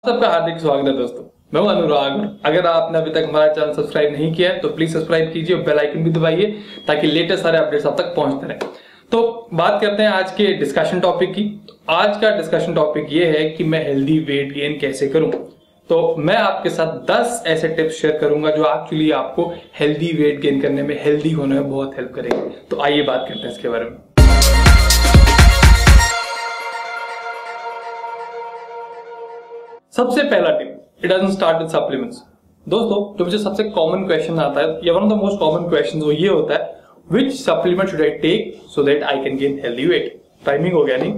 सबका हार्दिक स्वागत है दोस्तों। मैं हूं अनुराग। अगर आपने अभी तक हमारा चैनल सब्सक्राइब नहीं किया है तो प्लीज सब्सक्राइब कीजिए और बेल आइकन भी दबाइए ताकि लेटेस्ट सारे अपडेट्स आप तक पहुंचते रहे। तो बात करते हैं आज के डिस्कशन टॉपिक की। आज का डिस्कशन टॉपिक ये है कि मैं हेल्दी वेट गेन कैसे करूं। तो मैं आपके साथ 10 ऐसे टिप्स शेयर करूंगा जो एक्चुअली आपको हेल्दी वेट गेन करने में, हेल्दी होने में बहुत हेल्प करेंगे। तो आइए बात करते हैं इसके बारे में। सबसे पहला tip, it doesn't start with supplements. दोस्तों, जो मुझे सबसे कॉमन क्वेश्चन आता है या one of the most common question वो ये होता है, which supplement should I take so that I can gain healthy weight. Timing हो गया नहीं,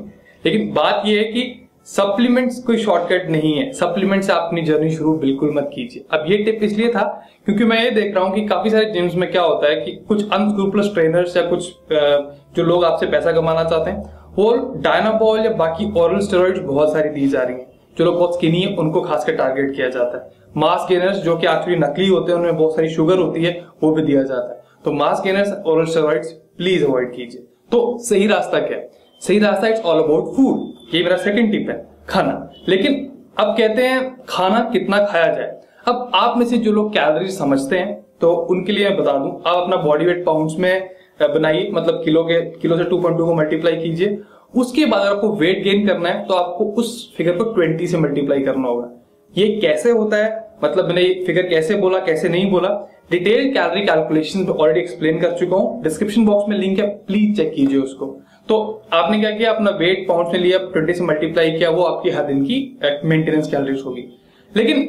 लेकिन बात ये है कि सप्लीमेंट्स कोई शॉर्टकट नहीं है। सप्लीमेंट से अपनी जर्नी शुरू बिल्कुल मत कीजिए। अब ये टिप इसलिए था क्योंकि मैं ये देख रहा हूं कि काफी सारे जिम्स में क्या होता है कि कुछ अनस्क्रूपलस ट्रेनर्स या कुछ जो लोग आपसे पैसा कमाना चाहते हैं वो डायनाबॉल या बाकी ओरल स्टेरॉइड्स बहुत सारी दी जा रही है। जो लोग बहुत स्किनी है उनको खासकर टारगेट किया जाता है। मास गेनर्स जो कि एक्चुअली नकली होते हैं, उनमें बहुत सारी शुगर होती है, वो भी दिया जाता है। तो मास gainers, oral steroids please avoid कीजिए। तो सही रास्ता क्या है? सही रास्ता इट्स ऑल अबाउट फूड। ये मेरा सेकंड टिप है, खाना। लेकिन अब कहते हैं खाना कितना खाया जाए। अब आप में से जो लोग कैलोरीज समझते हैं तो उनके लिए मैं बता दूं, आप अपना बॉडी वेट पाउंड्स में बनाइए, मतलब किलो से 2.2 को मल्टीप्लाई कीजिए। उसके बाद अगर आपको वेट गेन करना है तो आपको उस फिगर को 20 से मल्टीप्लाई करना होगा। ये कैसे होता है, मतलब मैंने ये फिगर कैसे बोला, कैसे नहीं बोला, डिटेल कैलोरी कैलकुलेशन में ऑलरेडी एक्सप्लेन कर चुका हूं। डिस्क्रिप्शन बॉक्स में लिंक है, प्लीज चेक कीजिए उसको। तो आपने क्या किया, अपना वेट पाउंड में लिया, 20 से मल्टीप्लाई किया, वो आपकी हर दिन की मेंटेनेंस कैलोरीज होगी। लेकिन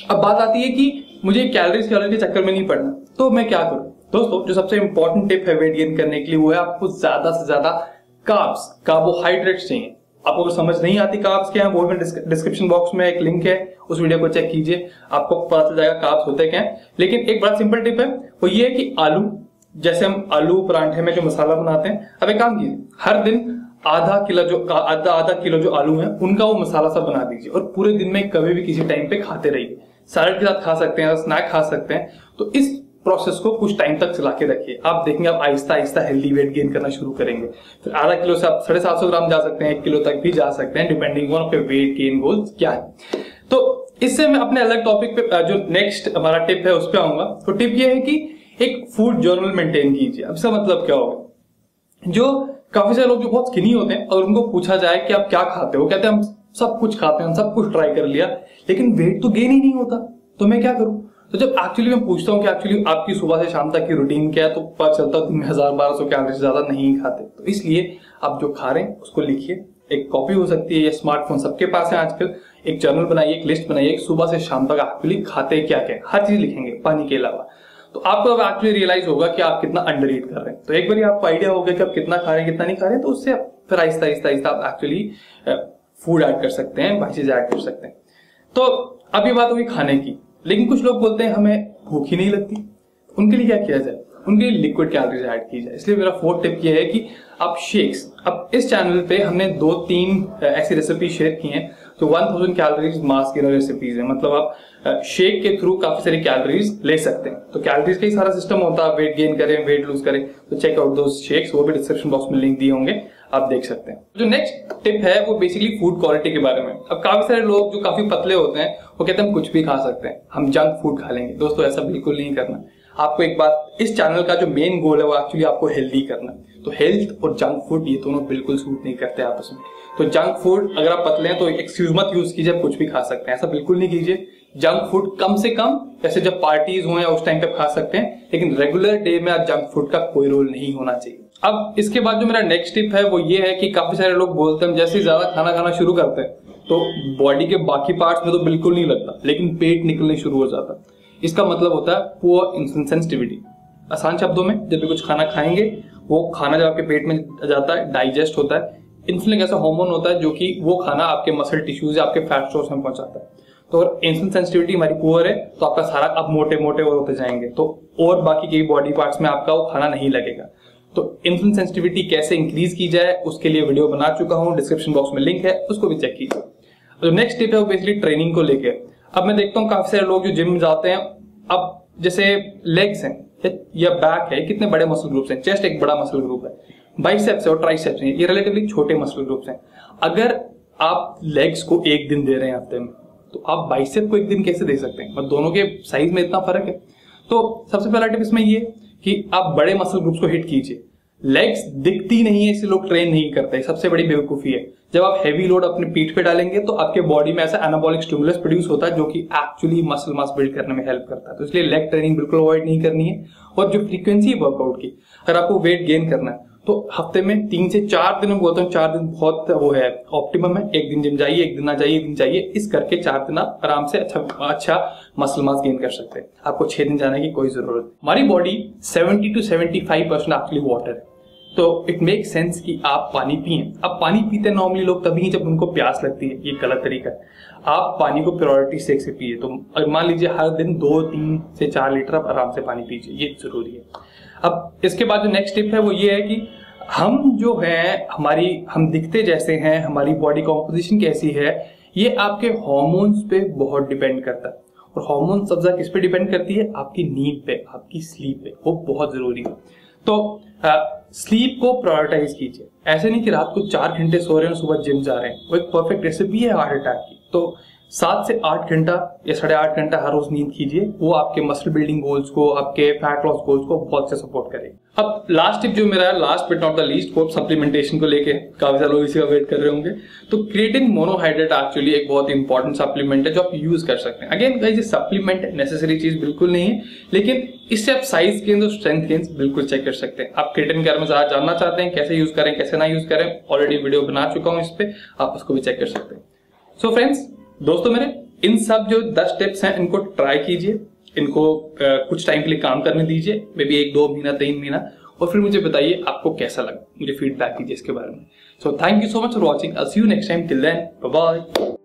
अब बात आती है कि मुझे कैलोरीज के चक्कर में नहीं पड़ना, तो मैं क्या करूं। दोस्तों, जो सबसे इंपॉर्टेंट टिप है वेट गेन करने के लिए वो है आपको ज्यादा से ज्यादा कार्ब्स, कार्बोहाइड्रेट्स चाहिए। आपको अगर समझ नहीं आती कार्ब्स क्या है, वो डिस्क्रिप्शन बॉक्स में एक लिंक है, उस वीडियो को चेक कीजिए, आपको पता चल जाएगा कार्ब्स होते क्या है। लेकिन एक बड़ा सिंपल टिप है, वो ये है कि आलू, जैसे हम आलू परांठे में जो मसाला बनाते हैं, अब एक काम कीजिए, हर दिन आधा किलो जो आलू है उनका वो मसाला सब बना दीजिए और पूरे दिन में कभी भी किसी टाइम पे खाते रहिए। सैलेड के साथ खा सकते हैं, स्नैक खा सकते हैं। तो इस प्रोसेस को कुछ टाइम तक चला के रखिए। आप देखेंगे आप Aahista Aahista healthy weight gain करना शुरू करेंगे। फिर आधा किलो से आप 750 ग्राम जा सकते हैं, 1 किलो तक भी जा सकते हैं, डिपेंडिंग ऑन आपके वेट गेन गोल्स क्या है। तो इससे मैं अपने अलग टॉपिक पे, जो नेक्स्ट हमारा टिप है उस पर आऊंगा। तो टिप ये है कि एक फूड जर्नल मेंटेन कीजिए। अब इसका मतलब क्या होगा, जो काफी सारे लोग जो बहुत स्किनी होते हैं और उनको पूछा जाए कि आप क्या खाते हो, कहते हैं हम सब कुछ खाते हैं, हम सब कुछ ट्राई कर लिया, लेकिन वेट तो गेन ही नहीं होता, तो मैं क्या करूं। तो जब एक्चुअली मैं पूछता हूं कि एक्चुअली आपकी सुबह से शाम तक की रूटीन क्या है, तो पता चलता है दिन में 1000-1200 कैलोरी से ज्यादा नहीं खाते। तो इसलिए आप जो खा रहे हैं उसको लिखिए। एक कॉपी हो सकती है या स्मार्टफोन सबके पास है आजकल, एक जर्नल बनाइए, एक लिस्ट बनाइए, सुबह से शाम तक एक्चुअली खाते क्या क्या, हर चीज लिखेंगे पानी के अलावा। तो आपको अब एक्चुअली रियलाइज होगा कि आप कितना अंडर ईट कर रहे हैं। तो एक बार आपको आइडिया हो गया कि आप कितना खा रहे हैं कितना नहीं खा रहे हैं, तो उससे फिर आहिस्ता आहिस्ता आप एक्चुअली फूड ऐड कर सकते हैं, बाकी चीज ऐड कर सकते हैं। तो अब ये बात होगी खाने की। लेकिन कुछ लोग बोलते हैं हमें भूख ही नहीं लगती, उनके लिए क्या किया जाए, उनके लिए लिक्विड कैलोरीज ऐड की जाए। इसलिए मेरा फोर्थ टिप ये है कि आप शेक्स, अब इस चैनल पे हमने 2-3 ऐसी रेसिपी शेयर की हैं जो 1000 कैलोरीज मास गेनर रेसिपीज है। मतलब आप शेक के थ्रू काफी सारी कैलोरीज ले सकते हैं। तो कैलोरीज का ही सारा सिस्टम होता है, वेट गेन करें, वेट लूज करें, तो चेक आउट दोस शेक्स, वो भी डिस्क्रिप्शन बॉक्स में लिंक दिए होंगे, आप देख सकते हैं। जो नेक्स्ट टिप है वो बेसिकली फूड क्वालिटी के बारे में। अब काफी सारे लोग जो काफी पतले होते हैं वो कहते हैं हम कुछ भी खा सकते हैं, हम जंक फूड खा लेंगे। दोस्तों, ऐसा बिल्कुल नहीं करना। आपको एक बात, इस चैनल का जो मेन गोल है वो एक्चुअली आपको हेल्दी करना। तो हेल्थ और जंक फूड ये दोनों बिल्कुल सूट नहीं करते आपस में। तो जंक फूड, अगर आप पतले हैं तो एक्सक्यूज मत यूज कीजिए, आप कुछ भी खा सकते हैं, ऐसा बिल्कुल नहीं कीजिए। जंक फूड कम से कम, जैसे जब पार्टीज हो या उस टाइम पे खा सकते हैं, लेकिन रेगुलर डे में आप जंक फूड का कोई रोल नहीं होना चाहिए। अब इसके बाद जो मेरा नेक्स्ट टिप है वो ये है कि काफी सारे लोग बोलते हैं जैसे ज्यादा खाना खाना शुरू करते हैं तो बॉडी के बाकी पार्ट्स में तो बिल्कुल नहीं लगता, लेकिन पेट निकलने शुरू हो जाता। इसका मतलब होता है पुअर इंसुलिन सेंसिटिविटी। आसान शब्दों में, जब भी कुछ खाना खाएंगे वो खाना जब आपके पेट में जाता है, डाइजेस्ट होता है, इंसुलिन एक ऐसा हार्मोन होता है जो कि वो खाना आपके मसल टिश्यूज या आपके फैट स्टोर्स में पहुंचाता है। तो अगर इंसुलिन सेंसिटिविटी हमारी पुअर है तो आपका सारा आप मोटे मोटे और होते जाएंगे, तो और बाकी के बॉडी पार्ट्स में आपका वो खाना नहीं लगेगा। तो इंसुलिन सेंसिटिविटी कैसे इंक्रीज की जाए उसके लिए वीडियो बना चुका हूं, डिस्क्रिप्शन बॉक्स में लिंक है, उसको भी चेक कीजिए। जो नेक्स्ट टिप है वो बेसिकली ट्रेनिंग को लेकर। अब मैं देखता हूँ काफी सारे लोग जो जिम जाते हैं, अब जैसे लेग्स हैं या बैक है, कितने बड़े मसल ग्रुप्स हैं, चेस्ट एक बड़ा मसल ग्रुप है, बाइसेप्स है और ट्राइसेप्स है, ये रिलेटिवली छोटे मसल ग्रुप्स हैं। अगर आप लेग्स को एक दिन दे रहे हैं हफ्ते में तो आप बाइसेप को एक दिन कैसे दे सकते हैं? मतलब दोनों के साइज में इतना फर्क है। तो सबसे पहला टिप इसमें ये कि आप बड़े मसल ग्रुप्स को हिट कीजिए। लेग्स दिखती नहीं है इसलिए लोग ट्रेन नहीं करते, सबसे बड़ी बेवकूफी है। जब आप हैवी लोड अपने पीठ पे डालेंगे तो आपके बॉडी में ऐसा एनाबॉलिक स्टिमुलस प्रोड्यूस होता है जो कि एक्चुअली मसल मास बिल्ड करने में हेल्प करता है। तो इसलिए लेग ट्रेनिंग बिल्कुल अवॉइड नहीं करनी है। और जो फ्रीक्वेंसी है वर्कआउट की, अगर आपको वेट गेन करना है तो हफ्ते में 3 से 4 दिन, मैं बोलता हूँ 4 दिन बहुत वो है ऑप्टिमम है। एक दिन जिम जाइए, एक दिन ना जाइए, एक दिन जाइए, इस करके 4 दिन आप आराम से अच्छा मसल मास गेन कर सकते हैं। आपको 6 दिन जाने की कोई जरूरत नहीं। हमारी बॉडी 70 to 75% एक्चुअली वाटर है, तो इट मेक सेंस कि आप पानी पिए। अब पानी पीते नॉर्मली लोग तभी जब उनको प्यास लगती है, ये गलत तरीका है। आप पानी को प्रायोरिटी से पिए। तो मान लीजिए हर दिन 2, 3 से 4 लीटर आप आराम से पानी पीजिए, ये जरूरी है। अब इसके बाद जो नेक्स्ट टिप है वो ये है कि हम जो है हम दिखते जैसे हैं, हमारी बॉडी कॉम्पोजिशन कैसी है, ये आपके हार्मोन्स पे बहुत डिपेंड करता है। और हार्मोन सब्जा किस पे डिपेंड करती है? आपकी नींद पे, आपकी स्लीप पे, वो बहुत जरूरी है। तो स्लीप को प्रायोरिटाइज कीजिए। ऐसे नहीं कि रात को 4 घंटे सो रहे हैं और सुबह जिम जा रहे हैं, वो एक परफेक्ट रेसिपी है हार्ट अटैक की। तो 7 से 8 घंटा या 8.5 घंटा हर रोज नींद कीजिए, वो आपके मसल बिल्डिंग गोल्स को, आपके फैट लॉस गोल्स को बहुत से सपोर्ट करेगा। अब लास्ट टिप जो मेरा है, last but not the least, वो सप्लीमेंटेशन को लेके काफी सारे लोग इसी का वेट कर रहे होंगे। तो क्रिएटिन मोनोहाइड्रेट एक्चुअली एक बहुत इंपॉर्टेंट सप्लीमेंट है जो आप यूज कर सकते हैं। अगेन गाइस, ये सप्लीमेंट नेसेसरी चीज बिल्कुल नहीं है, लेकिन इससे आप साइज गेन और स्ट्रेंथ गेन बिल्कुल चेक कर सकते हैं। आप क्रिएटिन के बारे में ज्यादा जानना चाहते हैं, कैसे यूज करें कैसे ना यूज करें, ऑलरेडी वीडियो बना चुका हूं इस पे, आप उसको भी चेक कर सकते हैं। सो फ्रेंड्स, दोस्तों मेरे, इन सब जो 10 टिप्स हैं इनको ट्राई कीजिए, इनको कुछ टाइम के लिए काम करने दीजिए, मे बी 1, 2 महीना, 3 महीना, और फिर मुझे बताइए आपको कैसा लगा, मुझे फीडबैक कीजिए इसके बारे में। So thank you so much for watching, I see you next time, till then bye bye.